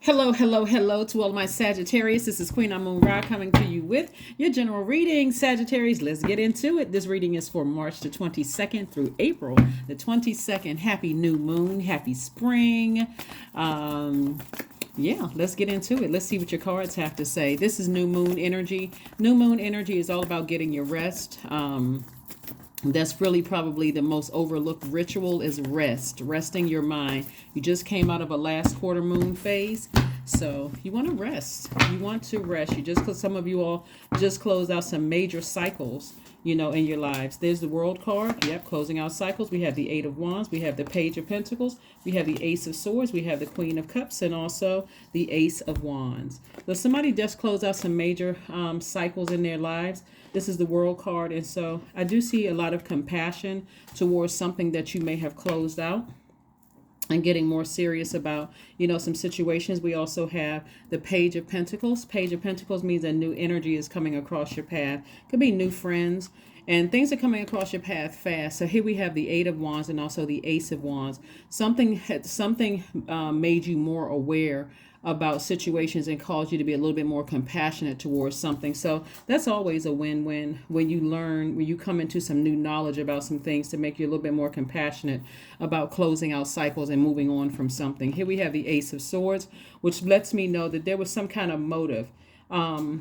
Hello, hello, hello to all my Sagittarius. This is Queen Amun Ra coming to you with your general reading. Sagittarius, let's get into it. This reading is for March the 22nd through April the 22nd. Happy new moon, happy spring. Yeah, let's get into it. Let's see what your cards have to say. This is new moon energy. New moon energy is all about getting your rest. That's really probably the most overlooked ritual is resting your mind. You just came out of a last quarter moon phase. So you want to rest. You want to rest. Because some of you all just closed out some major cycles, in your lives. There's the World card. Yep, closing out cycles. We have the Eight of Wands. We have the Page of Pentacles. We have the Ace of Swords. We have the Queen of Cups and also the Ace of Wands. So somebody just closed out some major cycles in their lives. This is the World card. And so I do see a lot of compassion towards something that you may have closed out and getting more serious about, some situations. We also have the Page of Pentacles. Page of Pentacles means a new energy is coming across your path. Could be new friends and things are coming across your path fast. So here we have the Eight of Wands and also the Ace of Wands. Something made you more aware about situations and caused you to be a little bit more compassionate towards something. So that's always a win-win when you come into some new knowledge about some things to make you a little bit more compassionate about closing out cycles and moving on from something. Here we have the Ace of Swords, which lets me know that there was some kind of motive. A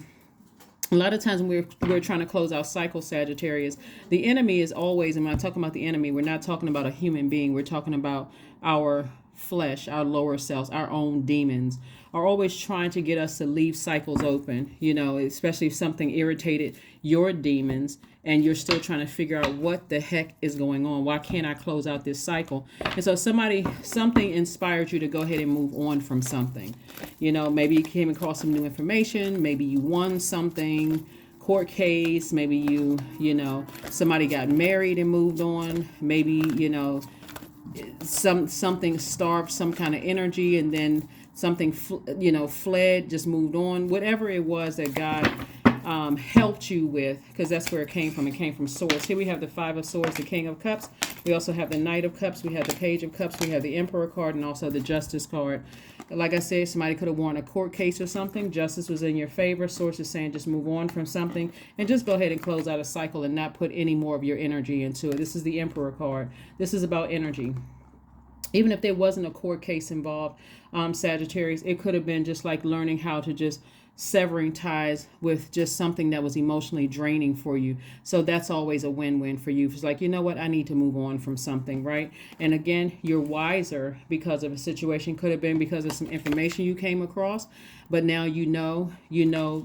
lot of times when we're trying to close out cycle, Sagittarius, the enemy is always, and when I talk about the enemy, we're not talking about a human being. We're talking about our flesh, our lower selves, our own demons are always trying to get us to leave cycles open, especially if something irritated your demons and you're still trying to figure out what the heck is going on. Why can't I close out this cycle? And so something inspired you to go ahead and move on from something. Maybe you came across some new information. Maybe you won something, court case. Maybe somebody got married and moved on. Maybe, something starved some kind of energy and then something fled, just moved on. Whatever it was that God helped you with, because that's where it came from. It came from Swords. Here we have the Five of Swords, the King of Cups. We also have the Knight of Cups. We have the Page of Cups. We have the Emperor card and also the Justice card. Like I said, somebody could have won a court case or something. Justice was in your favor. Swords is saying just move on from something and just go ahead and close out a cycle and not put any more of your energy into it. This is the Emperor card. This is about energy. Even if there wasn't a court case involved, Sagittarius, it could have been just like learning how to just severing ties with just something that was emotionally draining for you. So that's always a win-win for you. It's like, you know what, I need to move on from something, right? And again, you're wiser because of a situation. Could have been because of some information you came across, but now you know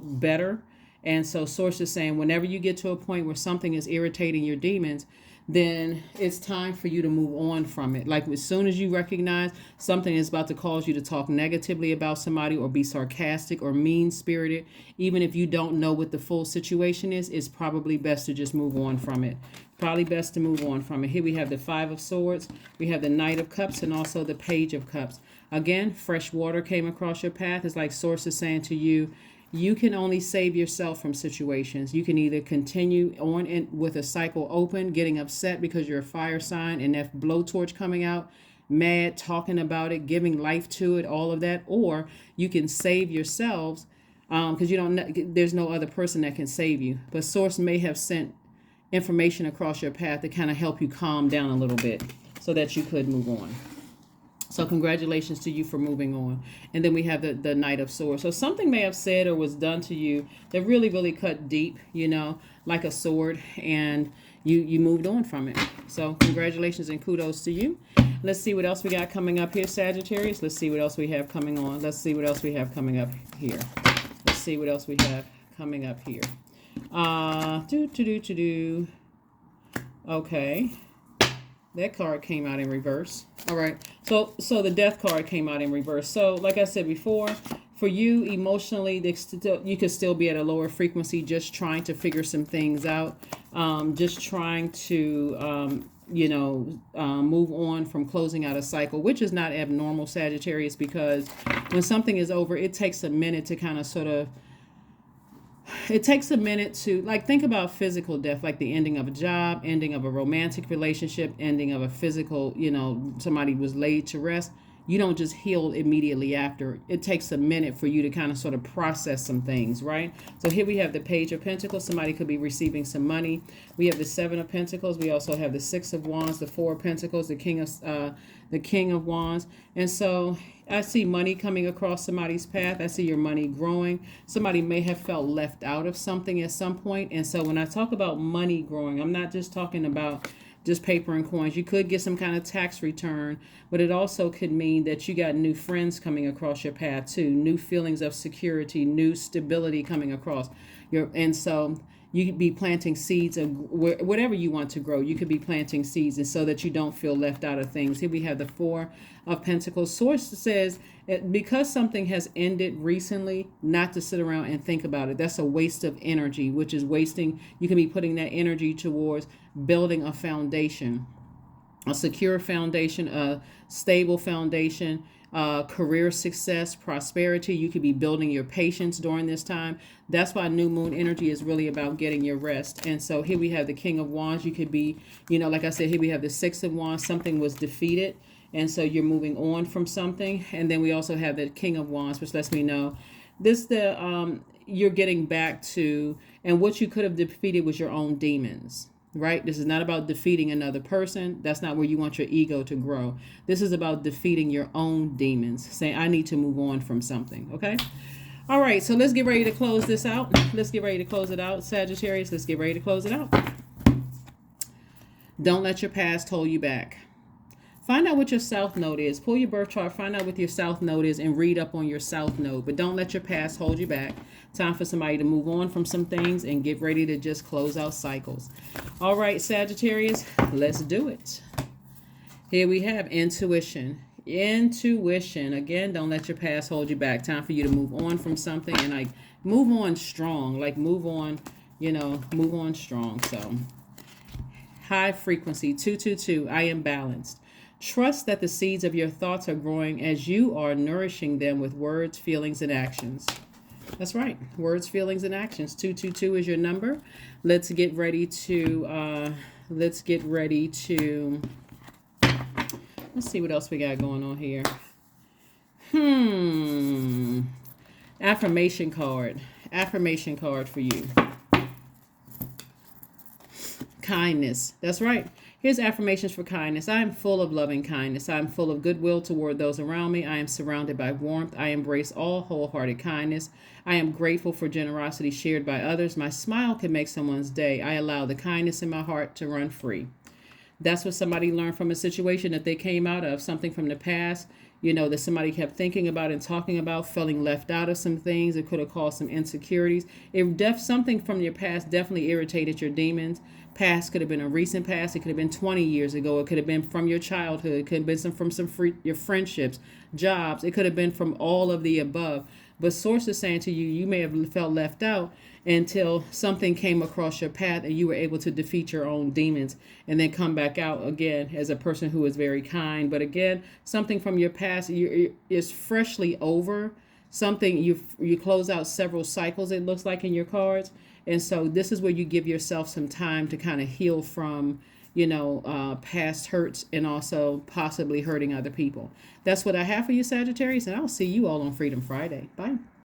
better. And so Source is saying whenever you get to a point where something is irritating your demons, then it's time for you to move on from it. Like as soon as you recognize something is about to cause you to talk negatively about somebody or be sarcastic or mean-spirited, even if you don't know what the full situation is, it's probably best to just move on from it. Probably best to move on from it. Here we have the Five of Swords. We have the Knight of Cups and also the Page of Cups. Again, fresh water came across your path. It's like Source is saying to you, you can only save yourself from situations. You can either continue on with a cycle open, getting upset because you're a fire sign and that blowtorch coming out, mad, talking about it, giving life to it, all of that, or you can save yourselves because there's no other person that can save you. But Source may have sent information across your path to kind of help you calm down a little bit so that you could move on. So congratulations to you for moving on. And then we have the Knight of Swords. So something may have said or was done to you that really, really cut deep, like a sword, and you moved on from it. So congratulations and kudos to you. Let's see what else we got coming up here, Sagittarius. Let's see what else we have coming on. Let's see what else we have coming up here. Let's see what else we have coming up here. Okay. That card came out in reverse. All right. So the Death card came out in reverse. So like I said before, for you emotionally, you could still be at a lower frequency, just trying to figure some things out, just trying to, move on from closing out a cycle, which is not abnormal, Sagittarius, because when something is over, it takes a minute to kind of it takes a minute to think about physical death, like the ending of a job, ending of a romantic relationship, ending of a physical, somebody was laid to rest. you don't just heal immediately after. It takes a minute for you to kind of sort of process some things, right? So here we have the Page of Pentacles. Somebody could be receiving some money. We have the Seven of Pentacles. We also have the Six of Wands, the Four of Pentacles, the King of Wands. And so I see money coming across somebody's path. I see your money growing. Somebody may have felt left out of something at some point. And so when I talk about money growing, I'm not just talking about just paper and coins. You could get some kind of tax return, but it also could mean that you got new friends coming across your path too, new feelings of security, new stability coming across and so you could be planting seeds of whatever you want to grow. You could be planting seeds, and so that you don't feel left out of things. Here we have the Four of Pentacles. Source says because something has ended recently, not to sit around and think about it. That's a waste of energy, which is wasting. You can be putting that energy towards building a foundation, a secure foundation, a stable foundation, career success, prosperity. You could be building your patience during this time. That's why new moon energy is really about getting your rest. And so here we have the King of Wands. You could be, like I said, here we have the Six of Wands. Something was defeated, and so you're moving on from something. And then we also have the King of Wands, which lets me know you're getting back to, and what you could have defeated was your own demons. Right? This is not about defeating another person. That's not where you want your ego to grow. This is about defeating your own demons, saying, I need to move on from something. Okay? All right, so let's get ready to close this out. Let's get ready to close it out, Sagittarius. Let's get ready to close it out. Don't let your past hold you back. Find out what your South Node is. Pull your birth chart, find out what your South Node is, and read up on your South Node. But don't let your past hold you back. Time for somebody to move on from some things and get ready to just close out cycles. All right, Sagittarius, let's do it. Here we have intuition. Intuition. Again, don't let your past hold you back. Time for you to move on from something and move on strong. Move on, move on strong. So high frequency 222. I am balanced. Trust that the seeds of your thoughts are growing as you are nourishing them with words, feelings, and actions. That's right. Words, feelings, and actions. 222 is your number. Let's get ready to, let's see what else we got going on here. Affirmation card. Affirmation card for you. Kindness. That's right. Here's affirmations for kindness. I am full of loving kindness. I am full of goodwill toward those around me. I am surrounded by warmth. I embrace all wholehearted kindness. I am grateful for generosity shared by others. My smile can make someone's day. I allow the kindness in my heart to run free. That's what somebody learned from a situation that they came out of, something from the past, that somebody kept thinking about and talking about, feeling left out of some things. It could have caused some insecurities. Something from your past definitely irritated your demons. Past could have been a recent past. It could have been 20 years ago. It could have been from your childhood. It could have been from your friendships, jobs. It could have been from all of the above. But Source is saying to you, you may have felt left out until something came across your path and you were able to defeat your own demons and then come back out again as a person who is very kind. But again, something from your past is freshly over. Something you close out several cycles, it looks like, in your cards. And so this is where you give yourself some time to kind of heal from, past hurts and also possibly hurting other people. That's what I have for you, Sagittarius, and I'll see you all on Freedom Friday. Bye.